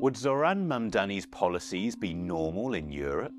Would Zohran Mamdani's policies be normal in Europe?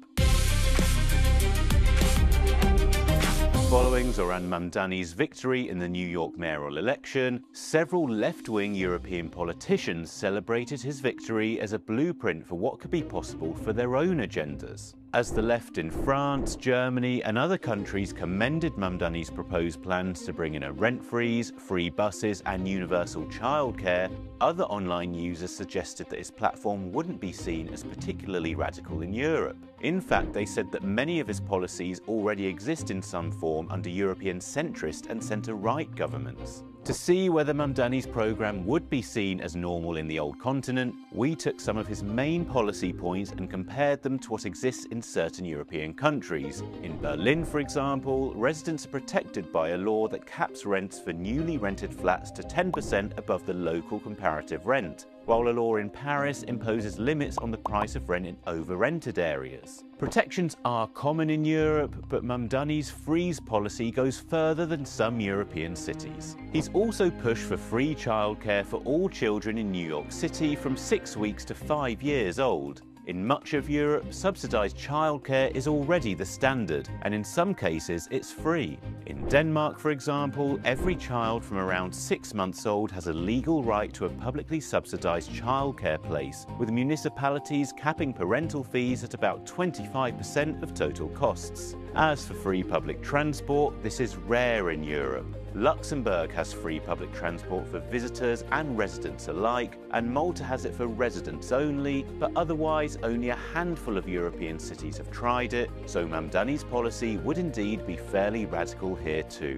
Following Zohran Mamdani's victory in the New York mayoral election, several left-wing European politicians celebrated his victory as a blueprint for what could be possible for their own agendas. As the left in France, Germany and other countries commended Mamdani's proposed plans to bring in a rent freeze, free buses and universal childcare, other online users suggested that his platform wouldn't be seen as particularly radical in Europe. In fact, they said that many of his policies already exist in some form under European centrist and centre-right governments. To see whether Mamdani's programme would be seen as normal in the old continent, we took some of his main policy points and compared them to what exists in certain European countries. In Berlin, for example, residents are protected by a law that caps rents for newly rented flats to 10% above the local comparative rent, while a law in Paris imposes limits on the price of rent in over-rented areas. Protections are common in Europe, but Mamdani's freeze policy goes further than some European cities. He's also pushed for free childcare for all children in New York City from 6 weeks to 5 years old. In much of Europe, subsidised childcare is already the standard, and in some cases it's free. In Denmark, for example, every child from around 6 months old has a legal right to a publicly subsidised childcare place, with municipalities capping parental fees at about 25% of total costs. As for free public transport, this is rare in Europe. Luxembourg has free public transport for visitors and residents alike, and Malta has it for residents only, but otherwise only a handful of European cities have tried it, so Mamdani's policy would indeed be fairly radical here too.